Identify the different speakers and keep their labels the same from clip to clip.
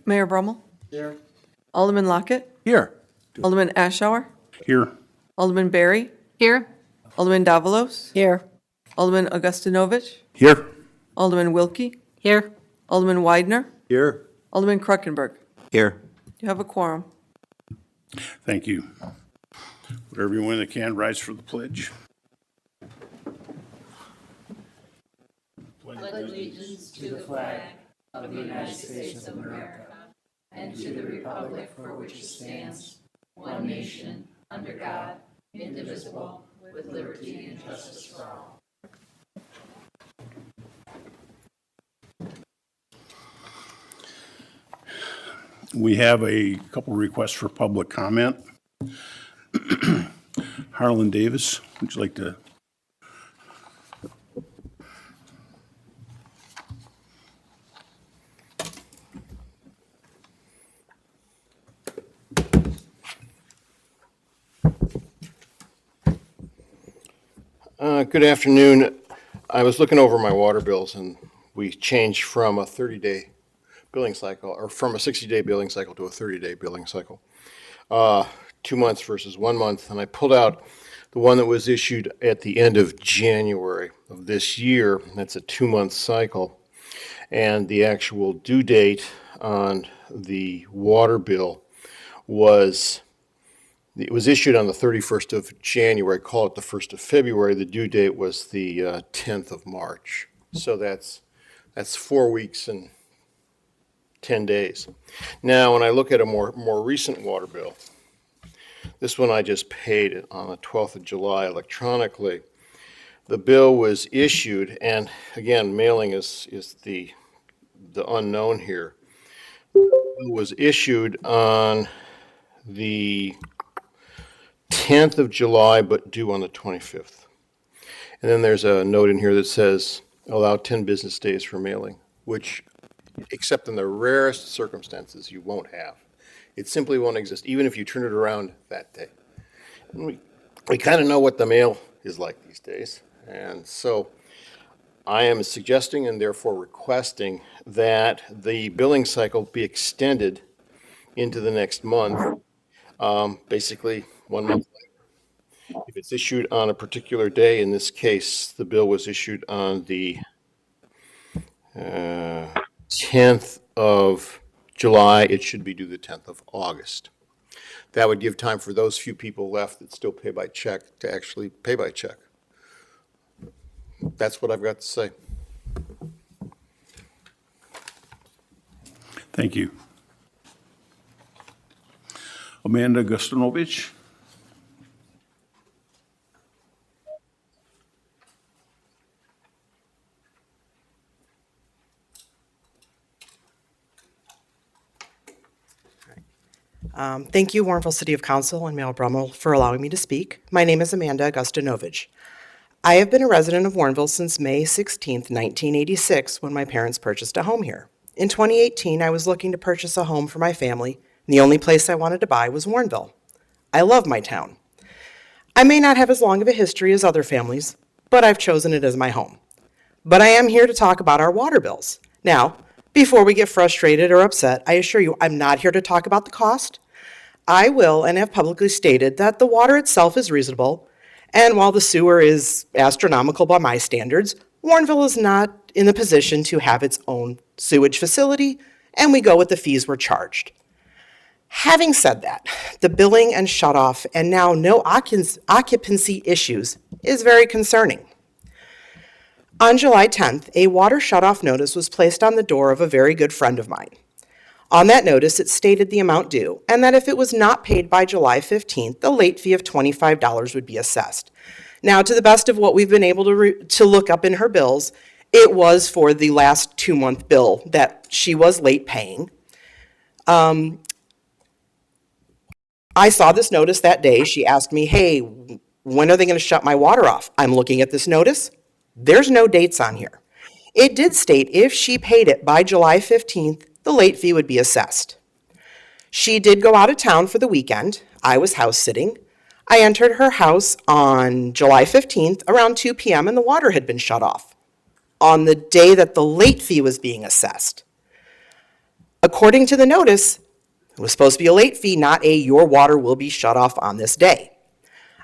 Speaker 1: Mayor Brummel,
Speaker 2: Here.
Speaker 1: Alderman Lockett,
Speaker 2: Here.
Speaker 1: Alderman Ashour,
Speaker 2: Here.
Speaker 1: Alderman Barry,
Speaker 3: Here.
Speaker 1: Alderman Davalos,
Speaker 3: Here.
Speaker 1: Alderman Augustinovich,
Speaker 2: Here.
Speaker 1: Alderman Wilkie,
Speaker 3: Here.
Speaker 1: Alderman Widener,
Speaker 2: Here.
Speaker 1: Alderman Kruckenberg.
Speaker 4: Here.
Speaker 1: You have a quorum.
Speaker 2: Thank you. Would everyone that can rise for the pledge? We have a couple requests for public comment. Harlan Davis, would you like to?
Speaker 5: Good afternoon. I was looking over my water bills, and we changed from a 30-day billing cycle, or from a 60-day billing cycle to a 30-day billing cycle. 2 months versus 1 month, and I pulled out the one that was issued at the end of January of this year. That's a 2-month cycle, and the actual due date on the water bill was, it was issued on the 31st of January, call it the 1st of February. The due date was the 10th of March. So that's 4 weeks and 10 days. Now, when I look at a more recent water bill, this one I just paid it on the 12th of July electronically. The bill was issued, and again, mailing is the unknown here. It was issued on the 10th of July, but due on the 25th. And then there's a note in here that says, allow 10 business days for mailing, which, except in the rarest circumstances, you won't have. It simply won't exist, even if you turn it around that day. And we kind of know what the mail is like these days. And so I am suggesting and therefore requesting that the billing cycle be extended into the next month, basically 1 month later. If it's issued on a particular day, in this case, the bill was issued on the 10th of July, it should be due the 10th of August. That would give time for those few people left that still pay by check to actually pay by check. That's what I've got to say.
Speaker 2: Thank you. Amanda Gustanovich.
Speaker 6: Thank you, Warrenville City of Council and Mayor Brummel, for allowing me to speak. My name is Amanda Augustinovich. I have been a resident of Warrenville since May 16, 1986, when my parents purchased a home here. In 2018, I was looking to purchase a home for my family, and the only place I wanted to buy was Warrenville. I love my town. I may not have as long of a history as other families, but I've chosen it as my home. But I am here to talk about our water bills. Now, before we get frustrated or upset, I assure you I'm not here to talk about the cost. I will and have publicly stated that the water itself is reasonable, and while the sewer is astronomical by my standards, Warrenville is not in the position to have its own sewage facility, and we go with the fees we're charged. Having said that, the billing and shutoff and now no occupancy issues is very concerning. On July 10th, a water shutoff notice was placed on the door of a very good friend of mine. On that notice, it stated the amount due, and that if it was not paid by July 15th, the late fee of $25 would be assessed. Now, to the best of what we've been able to look up in her bills, it was for the last 2-month bill that she was late paying. I saw this notice that day. She asked me, hey, when are they going to shut my water off? I'm looking at this notice. There's no dates on here. It did state if she paid it by July 15th, the late fee would be assessed. She did go out of town for the weekend. I was house sitting. I entered her house on July 15th around 2 p.m. and the water had been shut off on the day that the late fee was being assessed. according to the notice, it was supposed to be a late fee, not a your water will be shut off on this day.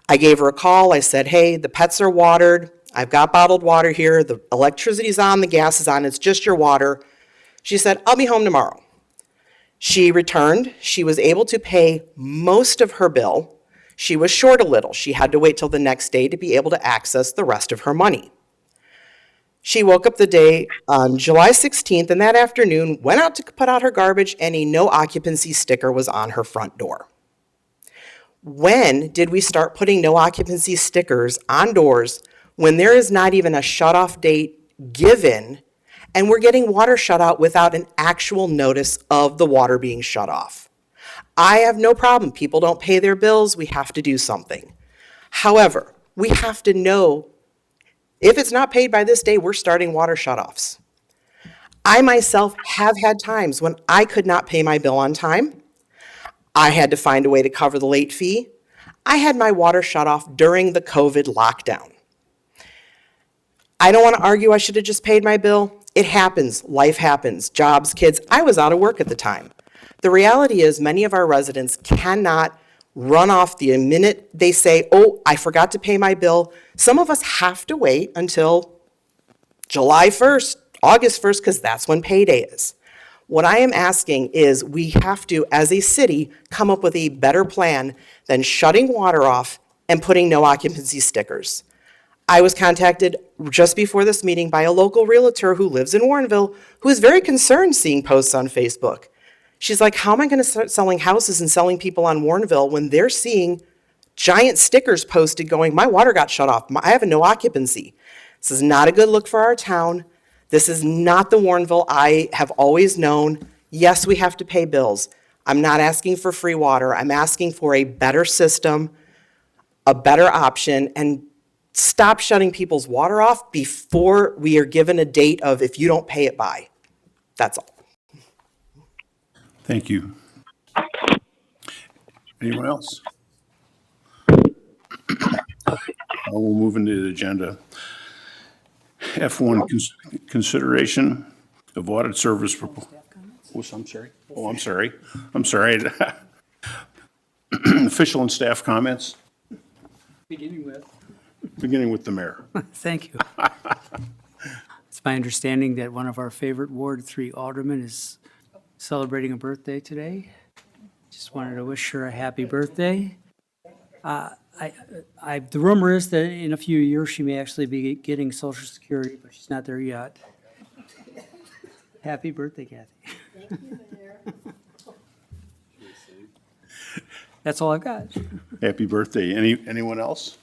Speaker 6: I gave her a call. I said, hey, the pets are watered. I've got bottled water here. The electricity's on, the gas is on. It's just your water. She said, I'll be home tomorrow. She returned. She was able to pay most of her bill. She was short a little. She had to wait till the next day to be able to access the rest of her money. She woke up the day on July 16th, and that afternoon went out to put out her garbage, and a no occupancy sticker was on her front door. When did we start putting no occupancy stickers on doors when there is not even a shut-off date given, and we're getting water shut out without an actual notice of the water being shut off? I have no problem. People don't pay their bills. We have to do something. However, we have to know if it's not paid by this day, we're starting water shutoffs. I myself have had times when I could not pay my bill on time. I had to find a way to cover the late fee. I had my water shut off during the COVID lockdown. I don't want to argue I should have just paid my bill. It happens. Life happens. Jobs, kids. I was out of work at the time. The reality is many of our residents cannot run off the minute they say, oh, I forgot to pay my bill. Some of us have to wait until July 1st, August 1st, because that's when payday is. What I am asking is we have to, as a city, come up with a better plan than shutting water off and putting no occupancy stickers. I was contacted just before this meeting by a local realtor who lives in Warrenville who is very concerned seeing posts on Facebook. She's like, how am I going to start selling houses and selling people on Warrenville when they're seeing giant stickers posted going, my water got shut off, I have a no occupancy. This is not a good look for our town. This is not the Warrenville I have always known. Yes, we have to pay bills. I'm not asking for free water. I'm asking for a better system, a better option, and stop shutting people's water off before we are given a date of if you don't pay it by. That's all.
Speaker 2: Thank you. Anyone else? We'll move into the agenda. F1, consideration of audit service. Oh, I'm sorry. Oh, I'm sorry. I'm sorry. Official and staff comments,
Speaker 3: Beginning with
Speaker 2: the mayor.
Speaker 3: thank you. It's my understanding that one of our favorite Ward 3 aldermen is celebrating a birthday today. Just wanted to wish her a happy birthday. The rumor is that in a few years, she may actually be getting Social Security, but she's not there yet. Happy birthday, Kathy. Thank you, Mayor. That's all I've got.
Speaker 2: Happy birthday. Anyone else?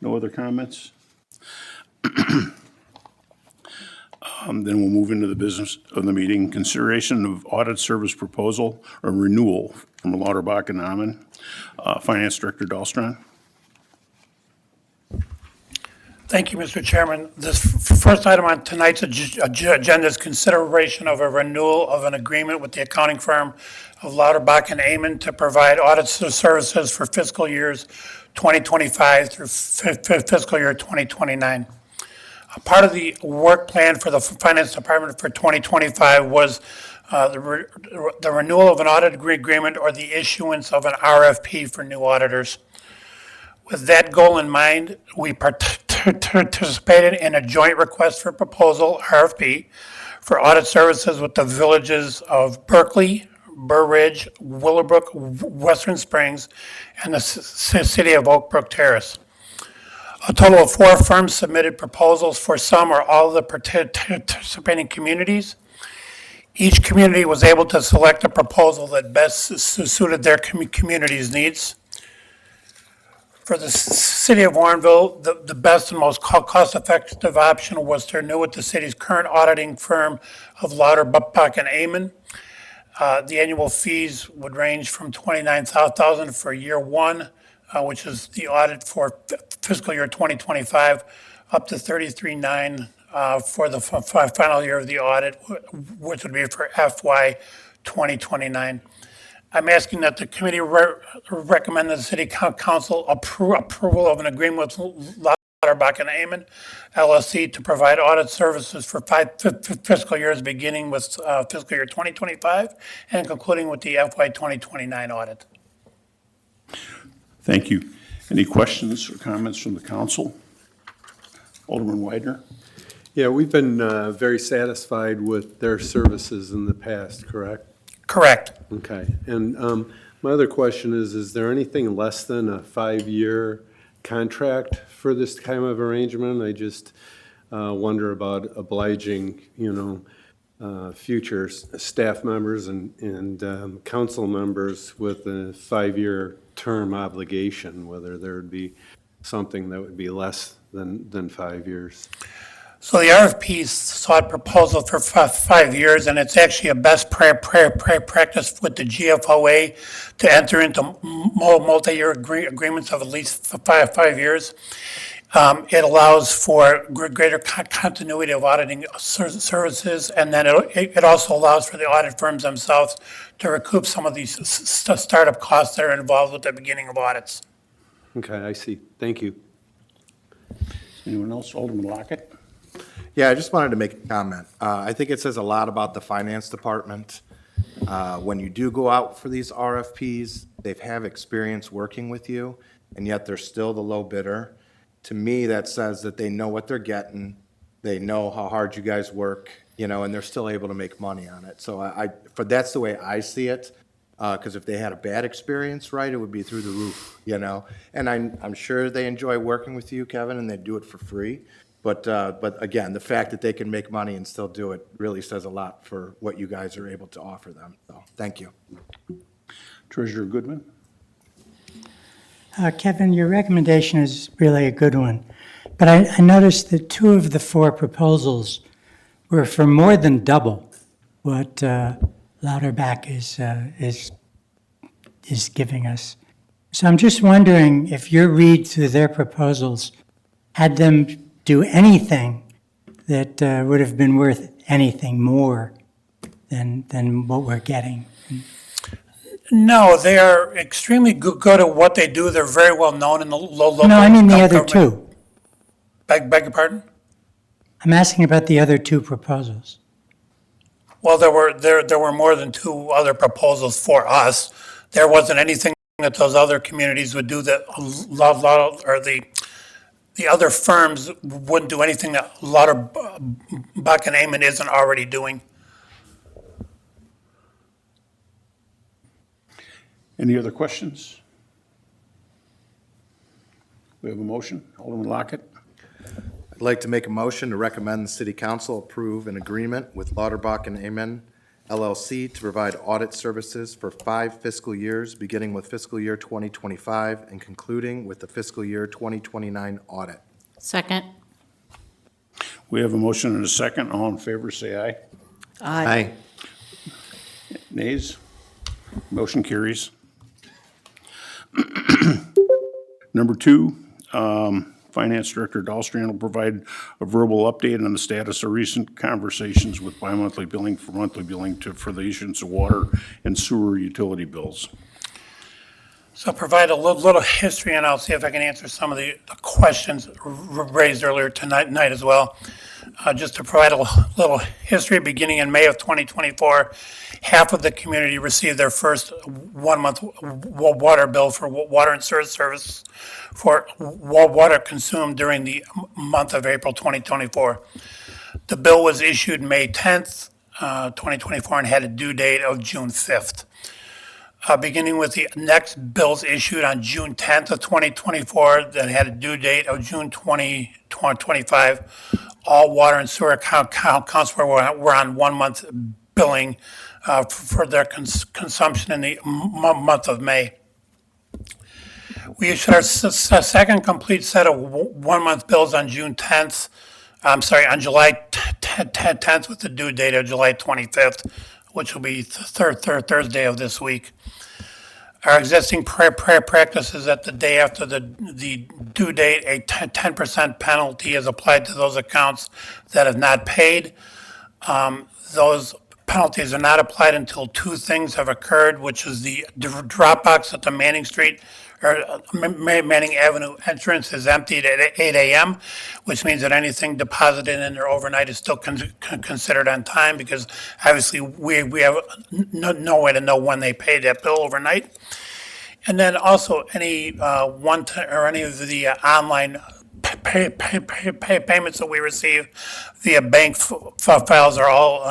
Speaker 2: No other comments? Then we'll move into the business of the meeting. Consideration of audit service proposal or renewal from Lauterbach and Amann. Finance Director Dahlstrom.
Speaker 4: Thank you, Mr. Chairman. This first item on tonight's agenda is consideration of a renewal of an agreement with the accounting firm of Lauterbach and Amann to provide audit services for fiscal years 2025 through fiscal year 2029. A part of the work plan for the Finance Department for 2025 was the renewal of an audit agreement or the issuance of an RFP for new auditors. With that goal in mind, we participated in a joint request for proposal, RFP, for audit services with the villages of Berkeley, Burr Ridge, Willowbrook, Western Springs, and the city of Oak Brook Terrace. A total of 4 firms submitted proposals for some or all of the participating communities. Each community was able to select a proposal that best suited their community's needs. For the city of Warrenville, the best and most cost-effective option was to renew with the city's current auditing firm of Lauterbach and Amann. The annual fees would range from $29,000 for year one, which is the audit for fiscal year 2025, up to $33,900 for the final year of the audit, which would be for FY 2029. I'm asking that the committee recommend that the city council approval of an agreement with Lauterbach and Amon LLC to provide audit services for five fiscal years, beginning with fiscal year 2025 and concluding with the FY 2029 audit.
Speaker 2: Thank you. Any questions or comments from the council? Alderman Widener?
Speaker 7: Yeah, we've been very satisfied with their services in the past, correct?
Speaker 4: Correct.
Speaker 7: Okay. And my other question is there anything less than a 5-year contract for this kind of arrangement? I just wonder about obliging, future staff members and council members with a 5-year term obligation, whether there would be something that would be less than 5 years.
Speaker 4: So the RFP sought proposal for 5 years, and it's actually a best practice with the GFOA to enter into multi-year agreements of at least five years. It allows for greater continuity of auditing services, and then it also allows for the audit firms themselves to recoup some of these startup costs that are involved with the beginning of audits.
Speaker 7: Okay, I see. Thank you.
Speaker 2: Anyone else? Alderman Lockett?
Speaker 8: Yeah, I just wanted to make a comment. I think it says a lot about the finance department. When you do go out for these RFPs, they have experience working with you, and yet they're still the low bidder. To me, that says that they know what they're getting, they know how hard you guys work, and they're still able to make money on it. So that's the way I see it, because if they had a bad experience, right, it would be through the roof, And I'm sure they enjoy working with you, Kevin, and they do it for free. But again, the fact that they can make money and still do it really says a lot for what you guys are able to offer them. So, thank you.
Speaker 2: Treasurer Goodman?
Speaker 9: Kevin, your recommendation is really a good one. But I noticed that 2 of the 4 proposals were for more than double what Lauterbach is giving us. So I'm just wondering if your read through their proposals had them do anything that would have been worth anything more than what we're getting.
Speaker 4: No, they are extremely good at what they do. They're very well known in the local.
Speaker 9: No, I mean the other
Speaker 4: government.
Speaker 9: 2.
Speaker 4: Beg your pardon?
Speaker 9: I'm asking about the other 2 proposals.
Speaker 4: Well, there were more than 2 other proposals for us. There wasn't anything that those other communities would do that the other firms wouldn't do anything that Lauterbach and Amon isn't already doing.
Speaker 2: Any other questions? We have a motion. Alderman Lockett?
Speaker 8: I'd like to make a motion to recommend the City Council approve an agreement with Lauterbach and Amon LLC to provide audit services for 5 fiscal years, beginning with fiscal year 2025 and concluding with the fiscal year 2029 audit.
Speaker 10: Second.
Speaker 2: We have a motion and a second. All in favor, say aye.
Speaker 8: Aye.
Speaker 2: Nays? Motion carries. Number 2, Finance Director Dahlstrom will provide a verbal update on the status of recent conversations with bi-monthly billing for monthly billing for the issuance of water and sewer utility bills.
Speaker 4: So provide a little history, and I'll see if I can answer some of the questions raised earlier tonight as well. Just to provide a little history, beginning in May of 2024, half of the community received their first 1-month water bill for water and sewer service for water consumed during the month of April 2024. The bill was issued May 10th, 2024, and had a due date of June 5th. Beginning with the next bills issued on June 10th of 2024 that had a due date of June 2025. All water and sewer accounts were on 1-month billing for their consumption in the month of May. We issued our second complete set of 1-month bills on July 10th with the due date of July 25th, which will be third Thursday of this week. Our existing practice is that the day after the due date, a 10% penalty is applied to those accounts that have not paid. Those penalties are not applied until 2 things have occurred, which is the drop box at the Manning Street Manning Avenue entrance is emptied at 8 a.m., which means that anything deposited in there overnight is still considered on time, because obviously we have no way to know when they paid that bill overnight. And then also any or any of the online payments that we receive via bank files are all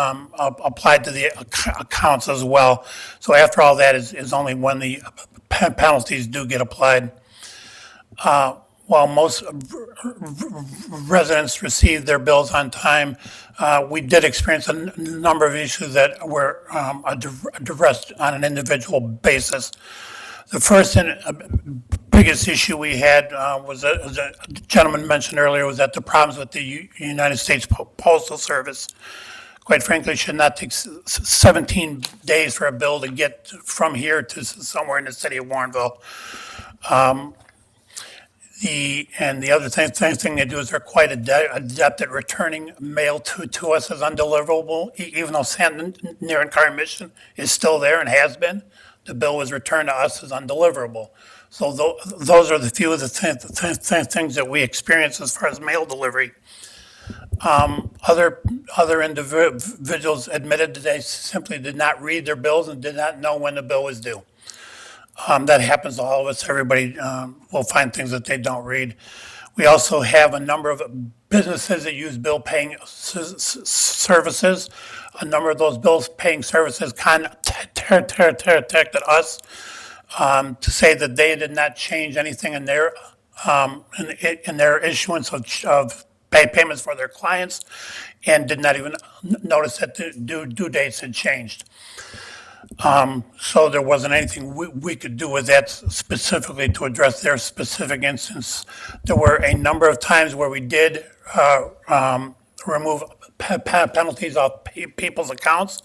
Speaker 4: applied to the accounts as well. So after all that is only when the penalties do get applied. While most residents receive their bills on time, we did experience a number of issues that were addressed on an individual basis. The first and biggest issue we had was, as a gentleman mentioned earlier, was that the problems with the United States Postal Service, quite frankly, should not take 17 days for a bill to get from here to somewhere in the city of Warrenville. The other thing they do is they're quite adept at returning mail to us as undeliverable, even though San near and Car Mission is still there and has been. The bill was returned to us as undeliverable. So those are the few of the things that we experience as far as mail delivery. Other individuals admitted that they simply did not read their bills and did not know when the bill was due. That happens to all of us. Everybody will find things that they don't read. We also have a number of businesses that use bill paying services. A number of those bills paying services contacted us to say that they did not change anything in their issuance of payments for their clients, and did not even notice that the due dates had changed. So there wasn't anything we could do with that specifically to address their specific instance. There were a number of times where we did remove penalties off people's accounts.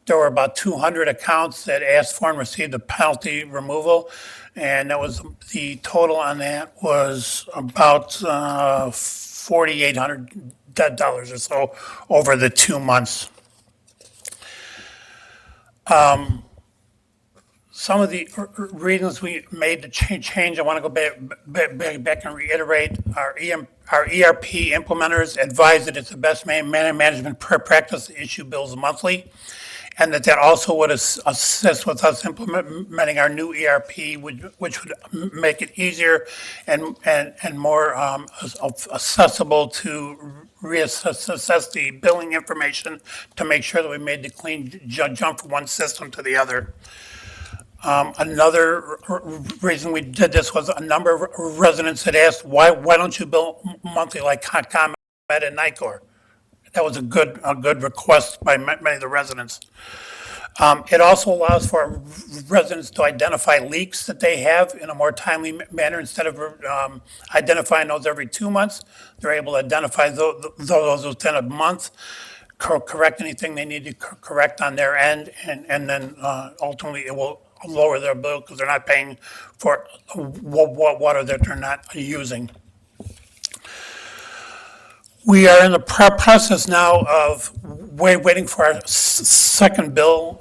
Speaker 4: There were about 200 accounts that asked for and received a penalty removal, and that was the total on that was about $4,800 or so over the 2 months. Some of the reasons we made the change, I want to go back and reiterate, our ERP implementers advise that it's the best management practice to issue bills monthly, and that also would assist with us implementing our new ERP, which would make it easier and more accessible to reassess the billing information to make sure that we made the clean jump from one system to the other. Another reason we did this was a number of residents had asked, why don't you bill monthly like ComEd and NICOR? That was a good request by many of the residents. It also allows for residents to identify leaks that they have in a more timely manner. Instead of identifying those every 2 months, they're able to identify those within a month, correct anything they need to correct on their end, and then ultimately it will lower their bill because they're not paying for water that they're not using. We are in the process now of waiting for our second bill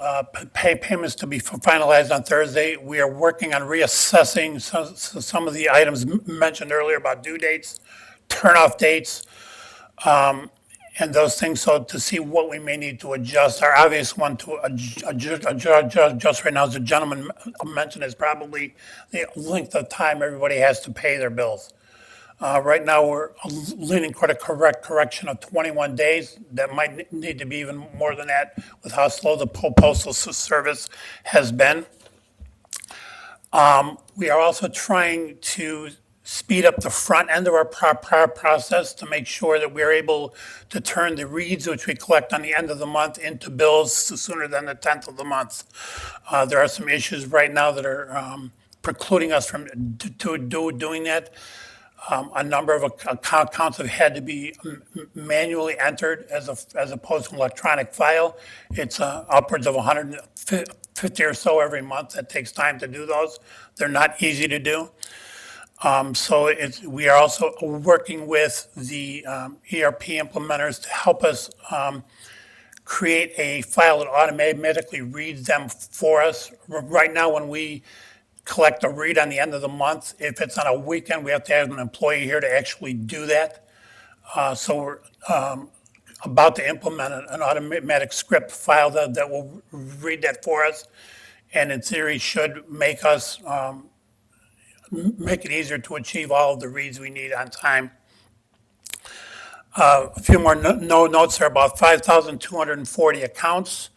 Speaker 4: payments to be finalized on Thursday. We are working on reassessing some of the items mentioned earlier about due dates, turnoff dates, and those things, so to see what we may need to adjust. Our obvious one to adjust right now, as the gentleman mentioned, is probably the length of time everybody has to pay their bills. Right now, we're leaning toward a correction of 21 days. That might need to be even more than that with how slow the Postal Service has been. We are also trying to speed up the front end of our process to make sure that we're able to turn the reads, which we collect on the end of the month, into bills sooner than the 10th of the month. There are some issues right now that are precluding us from doing that. A number of accounts have had to be manually entered as opposed to an electronic file. It's upwards of 150 or so every month. That takes time to do those. They're not easy to do. So we are also working with the ERP implementers to help us create a file that automatically reads them for us. Right now, when we collect a read on the end of the month. If it's on a weekend, we have to have an employee here to actually do that. So we're about to implement an automatic script file that will read that for us. And in theory, should make us, make it easier to achieve all of the reads we need on time. A few more notes there, about 5,240 accounts.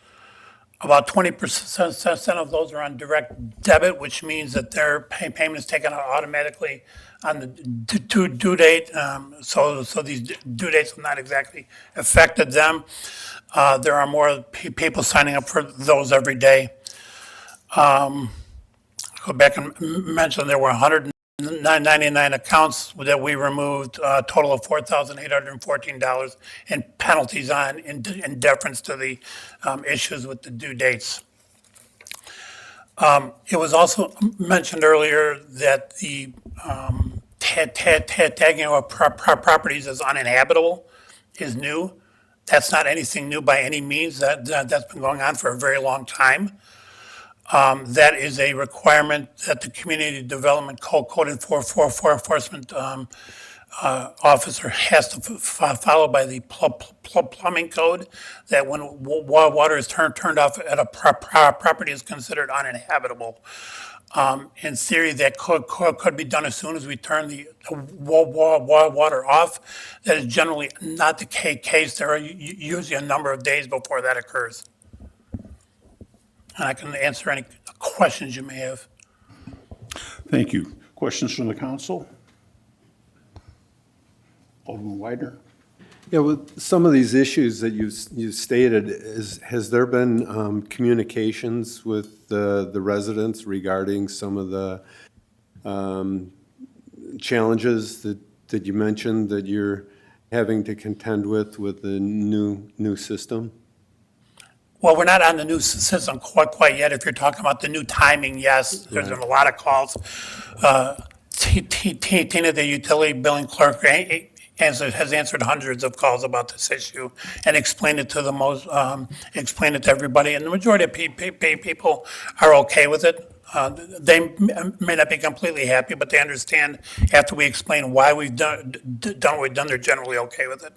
Speaker 4: About 20% of those are on direct debit, which means that their payment is taken out automatically on the due date. So these due dates have not exactly affected them. There are more people signing up for those every day. Go back and mention there were 199 accounts that we removed, a total of $4,814 in penalties on in deference to the issues with the due dates. It was also mentioned earlier that the tagging of properties as uninhabitable is new. That's not anything new by any means. That's been going on for a very long time. That is a requirement that the Community Development Code Enforcement officer has to follow by the plumbing code, that when water is turned off at a property is considered uninhabitable. In theory, that could be done as soon as we turn the water off. That is generally not the case. There are usually a number of days before that occurs. And I can answer any questions you may have.
Speaker 2: Thank you. Questions from the council? Alderman Widener?
Speaker 7: Yeah, with some of these issues that you stated, has there been communications with the residents regarding some of the challenges that you mentioned that you're having to contend with the new system?
Speaker 4: Well, we're not on the new system quite yet. If you're talking about the new timing, yes, there's been a lot of calls. Tina, the utility billing clerk, has answered hundreds of calls about this issue and explained it to explained it to everybody. And the majority of people are okay with it. They may not be completely happy, but they understand after we explain why we've done what we've done, they're generally okay with it.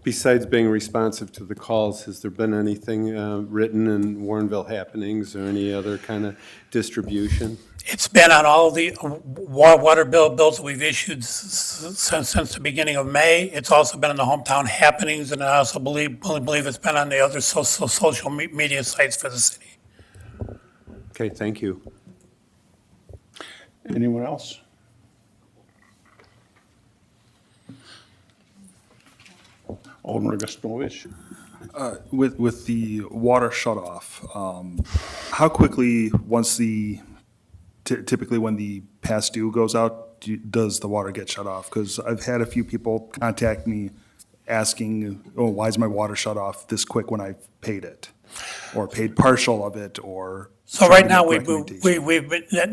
Speaker 7: Besides being responsive to the calls, has there been anything written in Warrenville Happenings or any other kind of distribution?
Speaker 4: It's been on all the water bills that we've issued since the beginning of May. It's also been in the hometown happenings, and I also believe it's been on the other social media sites for the city.
Speaker 7: Okay, thank you.
Speaker 2: Anyone else? Alderman Augustinowicz?
Speaker 10: With the water shut-off, how quickly, once typically when the past due goes out, does the water get shut off? Because I've had a few people contact me asking, oh, why is my water shut off this quick when I've paid it? Or paid partial of it, or...
Speaker 4: So right now, we've been,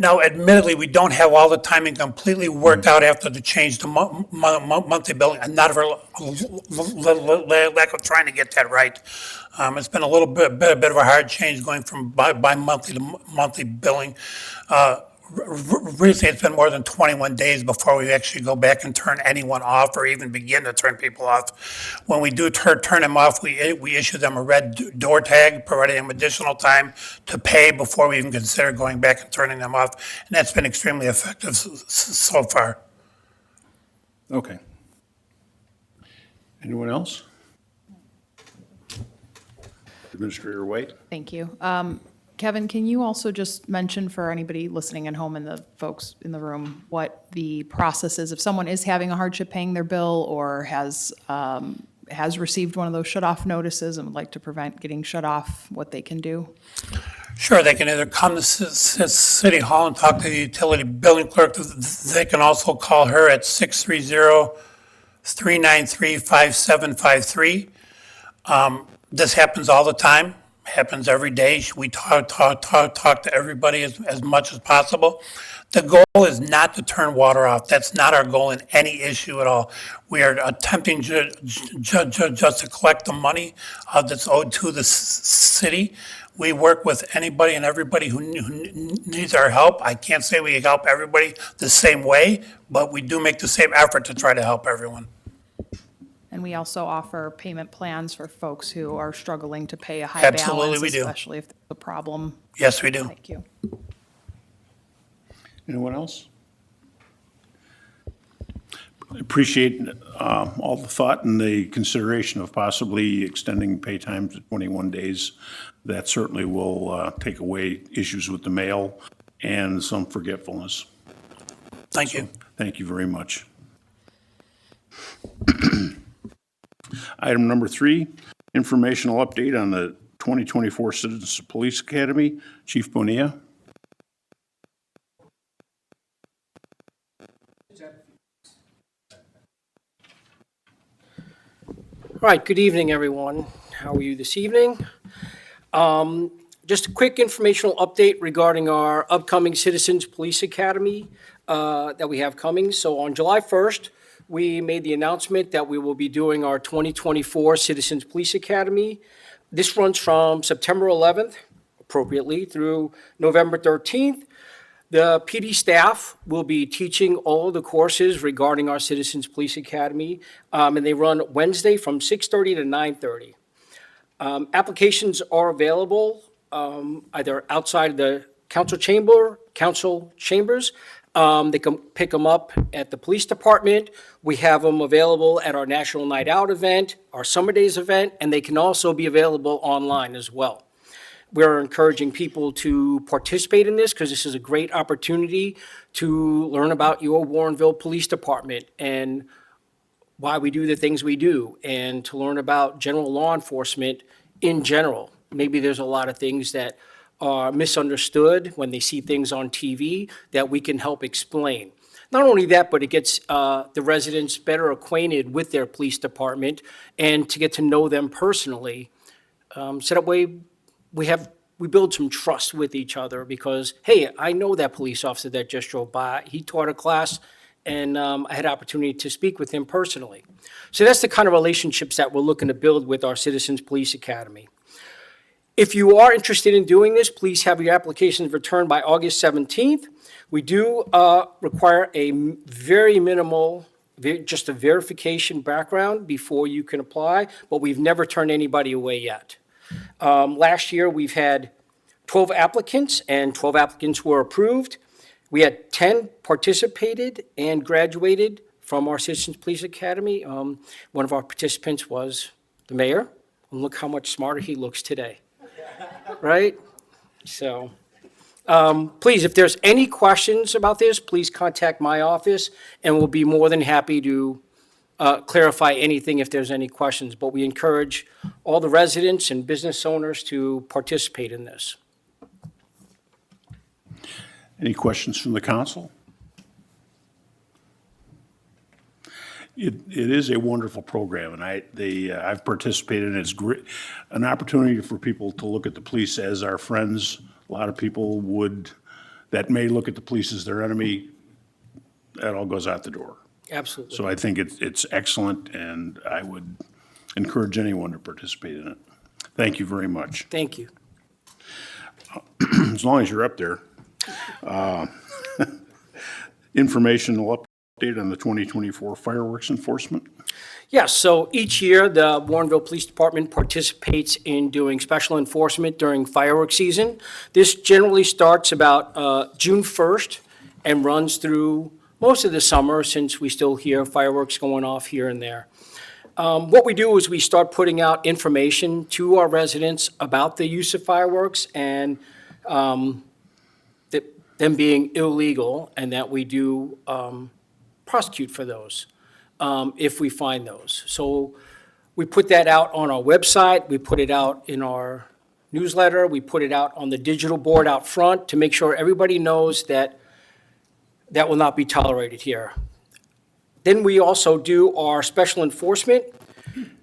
Speaker 4: now admittedly, we don't have all the timing completely worked out after the change to monthly billing, and not for lack of trying to get that right. It's been a little bit of a hard change going from bi-monthly to monthly billing. Recently, it's been more than 21 days before we actually go back and turn anyone off or even begin to turn people off. When we do turn them off, we issue them a red door tag, providing them additional time to pay before we even consider going back and turning them off. And that's been extremely effective so far.
Speaker 10: Okay.
Speaker 2: Anyone else? Administrator White?
Speaker 11: Thank you. Kevin, can you also just mention for anybody listening at home and the folks in the room what the process is if someone is having a hardship paying their bill or has received one of those shut-off notices and would like to prevent getting shut off, what they can do?
Speaker 4: Sure, they can either come to City Hall and talk to the utility billing clerk. They can also call her at 630-393-5753. This happens all the time. happens every day. We talk to everybody as much as possible. The goal is not to turn water off. That's not our goal in any issue at all. We are attempting just to collect the money that's owed to the city. We work with anybody and everybody who needs our help. I can't say we help everybody the same way, but we do make the same effort to try to help everyone.
Speaker 11: And we also offer payment plans for folks who are struggling to pay a high balance.
Speaker 4: Absolutely, we do.
Speaker 11: Especially if there's a problem.
Speaker 4: Yes, we do.
Speaker 11: Thank you.
Speaker 2: Anyone else? Appreciate all the thought and the consideration of possibly extending pay time to 21 days. That certainly will take away issues with the mail and some forgetfulness.
Speaker 4: Thank you.
Speaker 2: Thank you very much. Item number 3, informational update on the 2024 Citizens Police Academy. Chief Bonilla.
Speaker 12: All right, good evening, everyone. How are you this evening? Just a quick informational update regarding our upcoming Citizens Police Academy that we have coming. So on July 1st, we made the announcement that we will be doing our 2024 Citizens Police Academy. This runs from September 11th, appropriately, through November 13th. The PD staff will be teaching all the courses regarding our Citizens Police Academy, and they run Wednesday from 6:30 to 9:30. Applications are available either outside the council chambers. They can pick them up at the police department. We have them available at our National Night Out event, our Summer Days event, and they can also be available online as well. We're encouraging people to participate in this because this is a great opportunity to learn about your Warrenville Police Department and why we do the things we do, and to learn about general law enforcement in general. Maybe there's a lot of things that are misunderstood when they see things on TV that we can help explain. Not only that, but it gets the residents better acquainted with their police department and to get to know them personally. So that way, we build some trust with each other because, hey, I know that police officer that just drove by. He taught a class, and I had opportunity to speak with him personally. So that's the kind of relationships that we're looking to build with our Citizens Police Academy. If you are interested in doing this, please have your applications returned by August 17th. We do require a very minimal, just a verification background before you can apply, but we've never turned anybody away yet. Last year, we've had 12 applicants, and 12 applicants were approved. We had 10 participated and graduated from our Citizens Police Academy. One of our participants was the mayor, and look how much smarter he looks today, right? So, please, if there's any questions about this, please contact my office, and we'll be more than happy to clarify anything if there's any questions, but we encourage all the residents and business owners to participate in this.
Speaker 2: Any questions from the council? It is a wonderful program, and I've participated in it. It's great, an opportunity for people to look at the police as our friends. A lot of people that may look at the police as their enemy. That all goes out the door.
Speaker 12: Absolutely.
Speaker 2: So I think it's excellent, and I would encourage anyone to participate in it. Thank you very much.
Speaker 12: Thank you.
Speaker 2: As long as you're up there. Informational update on the 2024 fireworks enforcement.
Speaker 12: Yes, so each year, the Warrenville Police Department participates in doing special enforcement during fireworks season. This generally starts about June 1st and runs through most of the summer, since we still hear fireworks going off here and there. What we do is we start putting out information to our residents about the use of fireworks and them being illegal, and that we do prosecute for those if we find those. So we put that out on our website, we put it out in our newsletter, we put it out on the digital board out front to make sure everybody knows that that will not be tolerated here. Then we also do our special enforcement.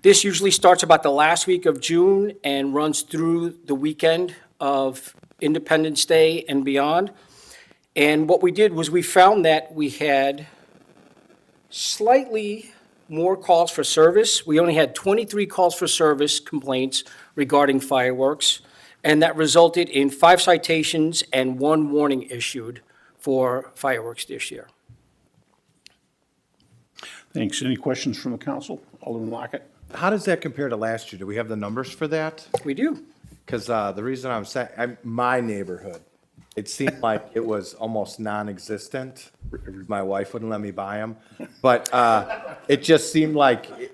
Speaker 12: This usually starts about the last week of June and runs through the weekend of Independence Day and beyond. And what we did was we found that we had slightly more calls for service. We only had 23 calls for service complaints regarding fireworks, and that resulted in 5 citations and 1 warning issued for fireworks this year.
Speaker 2: Thanks. Any questions from the council? Alderman Lockett?
Speaker 8: How does that compare to last year? Do we have the numbers for that?
Speaker 12: We do.
Speaker 8: Because the reason I'm saying, my neighborhood, it seemed like it was almost non-existent. My wife wouldn't let me buy them. But it just seemed like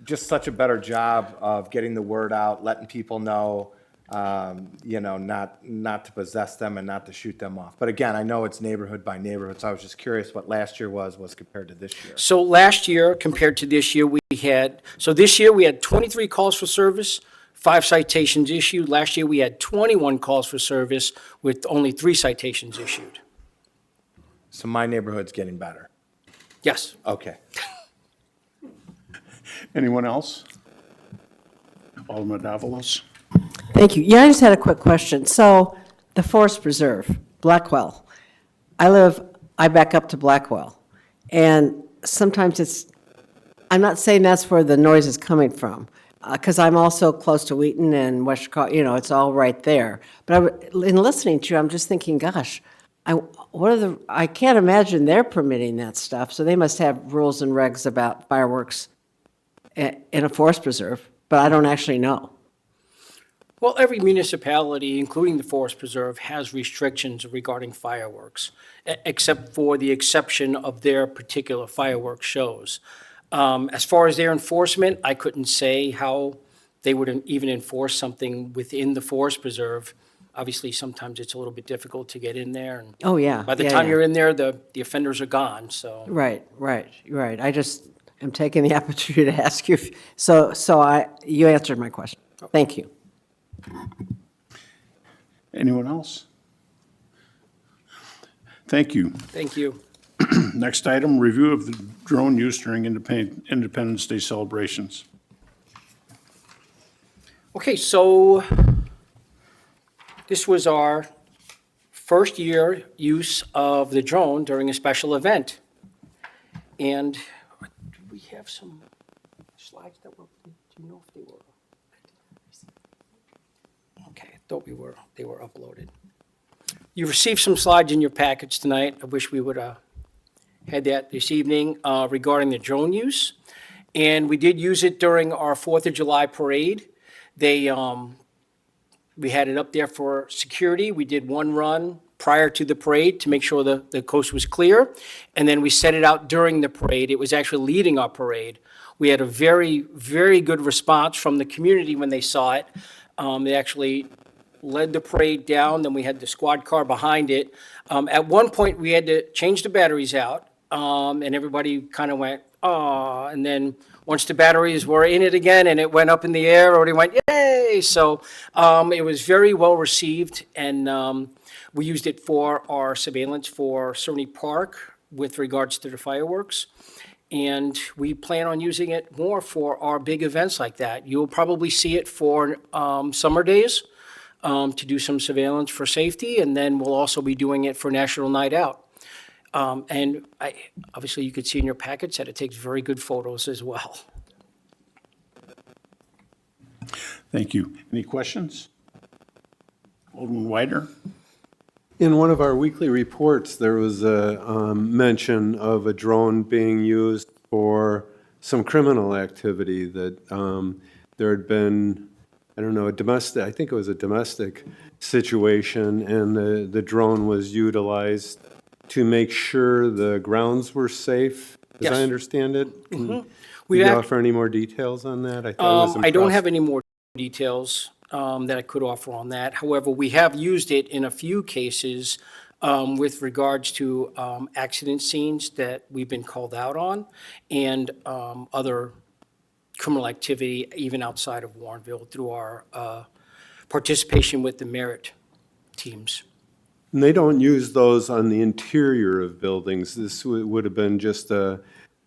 Speaker 8: just such a better job of getting the word out, letting people know, not to possess them and not to shoot them off. But again, I know it's neighborhood by neighborhood, so I was just curious what last year was compared to this year.
Speaker 12: So last year compared to this year, this year we had 23 calls for service, 5 citations issued. Last year we had 21 calls for service with only 3 citations issued.
Speaker 8: So my neighborhood's getting better.
Speaker 12: Yes.
Speaker 8: Okay.
Speaker 2: Anyone else? Alderman Davalos?
Speaker 13: Thank you. Yeah, I just had a quick question. So the Forest Preserve, Blackwell. I back up to Blackwell. And sometimes I'm not saying that's where the noise is coming from, because I'm also close to Wheaton and West Chicago, it's all right there. But in listening to you, I'm just thinking, gosh, I can't imagine they're permitting that stuff. So they must have rules and regs about fireworks in a forest preserve, but I don't actually know.
Speaker 12: Well, every municipality, including the Forest Preserve, has restrictions regarding fireworks, except for the exception of their particular fireworks shows. As far as their enforcement, I couldn't say how they would even enforce something within the Forest Preserve. Obviously, sometimes it's a little bit difficult to get in there. And
Speaker 13: Oh, yeah.
Speaker 12: by the
Speaker 13: yeah,
Speaker 12: time
Speaker 13: yeah.
Speaker 12: you're in there, the offenders are gone, so.
Speaker 13: Right. I just am taking the opportunity to ask you. You answered my question. Thank you.
Speaker 2: Anyone else? Thank you.
Speaker 12: Thank you.
Speaker 2: Next item, review of the drone use during Independence Day celebrations.
Speaker 12: Okay, so this was our first year use of the drone during a special event. And do we have some slides that were, do you know if they were? Okay, I thought they were uploaded. You received some slides in your package tonight. I wish we would have had that this evening regarding the drone use. And we did use it during our 4th of July parade. We had it up there for security. We did one run prior to the parade to make sure the coast was clear. And then we set it out during the parade. It was actually leading our parade. We had a very, very good response from the community when they saw it. They actually led the parade down, then we had the squad car behind it. At one point, we had to change the batteries out, and everybody kind of went, "Aw," and then once the batteries were in it again and it went up in the air, everybody went, "Yay!" So it was very well received, and we used it for our surveillance for Cerny Park with regards to the fireworks. And we plan on using it more for our big events like that. You'll probably see it for summer days to do some surveillance for safety, and then we'll also be doing it for National Night Out. And obviously, you could see in your packets that it takes very good photos as well.
Speaker 2: Thank you. Any questions? Alderman Widener?
Speaker 7: In one of our weekly reports, there was a mention of a drone being used for some criminal activity that there had been, I don't know, I think it was a domestic situation, and the drone was utilized to make sure the grounds were safe, as
Speaker 12: Yes.
Speaker 7: I understand it. Can
Speaker 12: We
Speaker 7: you
Speaker 12: ac-
Speaker 7: offer any more details on that? I thought I was
Speaker 12: I don't
Speaker 7: impressed.
Speaker 12: have any more details that I could offer on that. However, we have used it in a few cases with regards to accident scenes that we've been called out on and other criminal activity even outside of Warrenville through our participation with the merit teams.
Speaker 7: And they don't use those on the interior of buildings. This would have been just a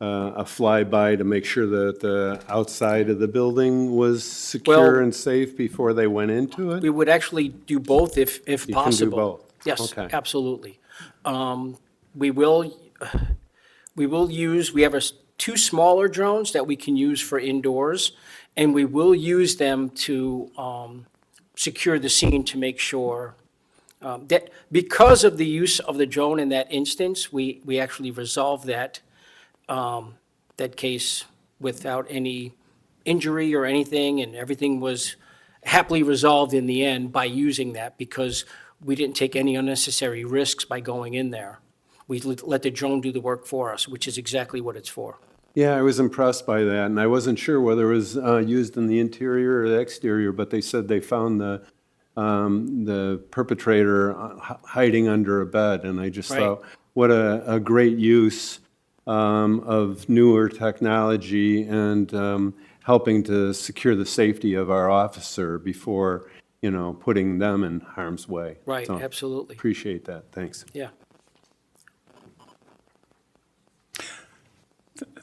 Speaker 7: a flyby to make sure that the outside of the building was secure
Speaker 12: Well-
Speaker 7: and safe before they went into it?
Speaker 12: We would actually do both if
Speaker 7: You can do
Speaker 12: possible.
Speaker 7: both?
Speaker 12: Yes,
Speaker 7: Okay.
Speaker 12: absolutely. We will use, we have two smaller drones that we can use for indoors, and we will use them to secure the scene to make sure that, because of the use of the drone in that instance, we actually resolved that case without any injury or anything, and everything was happily resolved in the end by using that, because we didn't take any unnecessary risks by going in there. We let the drone do the work for us, which is exactly what it's for.
Speaker 7: Yeah, I was impressed by that, and I wasn't sure whether it was used in the interior or the exterior, but they said they found the perpetrator hiding under a bed, and I just
Speaker 12: Right.
Speaker 7: thought, what a great use of newer technology and helping to secure the safety of our officer before, putting them in harm's way.
Speaker 12: Right,
Speaker 7: So,
Speaker 12: absolutely.
Speaker 7: Appreciate that, thanks.
Speaker 12: Yeah.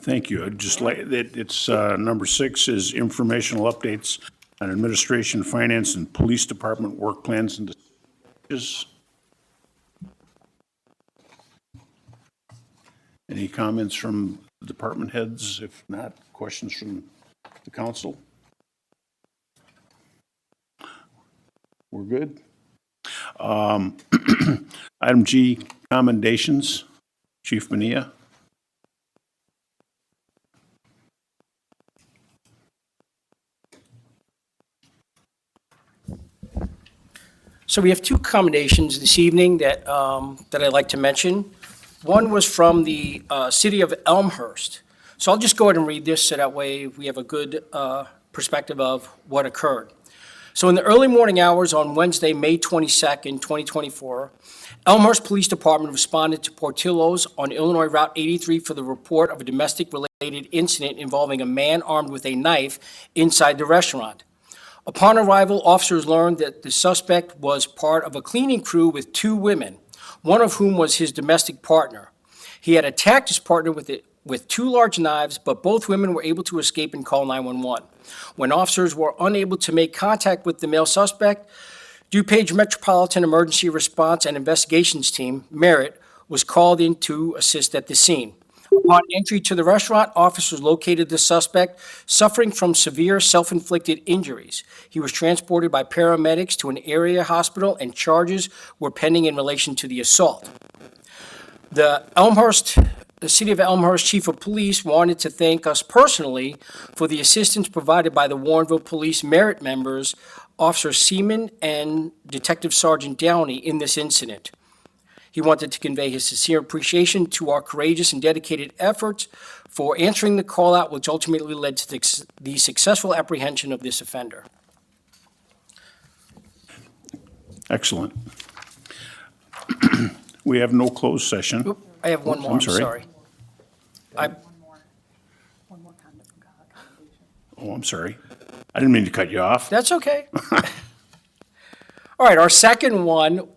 Speaker 2: Thank you. I'd just like, it's, number 6 is informational updates on administration, finance, and police department work plans and decisions. Any comments from department heads? If not, questions from the council? We're good? Item G, commendations. Chief Mania.
Speaker 12: So we have two commendations this evening that I'd like to mention. One was from the city of Elmhurst. So I'll just go ahead and read this so that way we have a good perspective of what occurred. So in the early morning hours on Wednesday, May 22nd, 2024, Elmhurst Police Department responded to Portillo's on Illinois Route 83 for the report of a domestic-related incident involving a man armed with a knife inside the restaurant. Upon arrival, officers learned that the suspect was part of a cleaning crew with two women, one of whom was his domestic partner. He had attacked his partner with two large knives, but both women were able to escape and call 911. When officers were unable to make contact with the male suspect, DuPage Metropolitan Emergency Response and Investigations Team, Merit, was called in to assist at the scene. Upon entry to the restaurant, officers located the suspect suffering from severe self-inflicted injuries. He was transported by paramedics to an area hospital, and charges were pending in relation to the assault. The City of Elmhurst Chief of Police wanted to thank us personally for the assistance provided by the Warrenville Police Merit members, Officer Seaman and Detective Sergeant Downey, in this incident. He wanted to convey his sincere appreciation to our courageous and dedicated efforts for answering the call-out, which ultimately led to the successful apprehension of this offender.
Speaker 2: Excellent. We have no closed session.
Speaker 12: Oop, I have one
Speaker 2: Oops,
Speaker 12: more,
Speaker 2: I'm
Speaker 12: I'm
Speaker 2: sorry.
Speaker 12: sorry.
Speaker 2: Oh, I'm sorry. I didn't mean to cut you off.
Speaker 12: That's okay. All right, our second one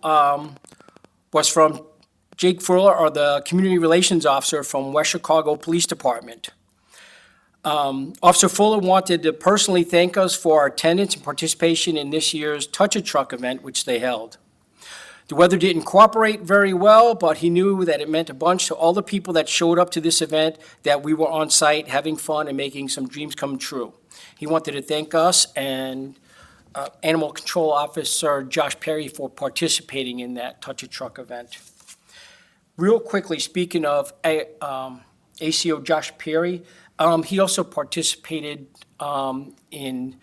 Speaker 12: was from Jake Fuller, or the Community Relations Officer from West Chicago Police Department. Officer Fuller wanted to personally thank us for our attendance and participation in this year's Touch a Truck event, which they held. The weather didn't cooperate very well, but he knew that it meant a bunch to all the people that showed up to this event, that we were on site having fun and making some dreams come true. He wanted to thank us and Animal Control Officer Josh Perry for participating in that Touch a Truck event. Real quickly, speaking of ACO Josh Perry, he also participated in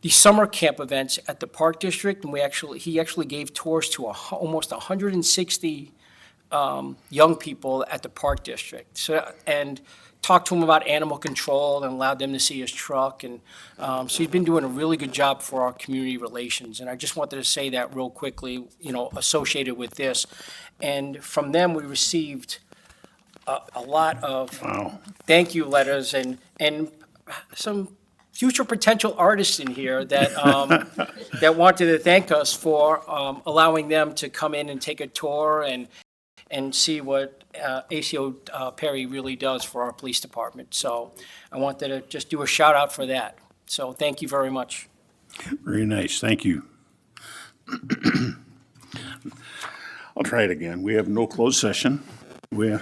Speaker 12: the summer camp events at the Park District, and he actually gave tours to almost 160 young people at the Park District. So, and talked to them about animal control and allowed them to see his truck. And so he's been doing a really good job for our community relations. And I just wanted to say that real quickly, associated with this. And from them, we received a lot of thank you letters and some future potential artists in here that that wanted to thank us for allowing them to come in and take a tour and and see what ACO Perry really does for our police department. So I wanted to just do a shout out for that. So thank you very much.
Speaker 2: Very nice, thank you. I'll try it again. We have no closed session. Can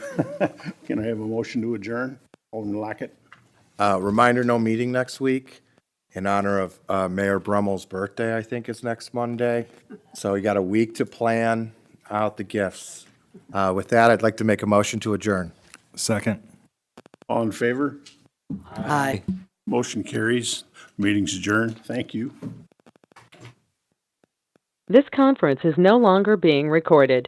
Speaker 2: I have a motion to adjourn? Alderman Lockett?
Speaker 8: Reminder, no meeting next week in honor of Mayor Brummel's birthday, I think is next Monday. So we got a week to plan out the gifts. With that, I'd like to make a motion to adjourn.
Speaker 10: Second.
Speaker 2: All in favor?
Speaker 13: Aye.
Speaker 2: Motion carries. Meeting's adjourned. Thank you.
Speaker 14: This conference is no longer being recorded.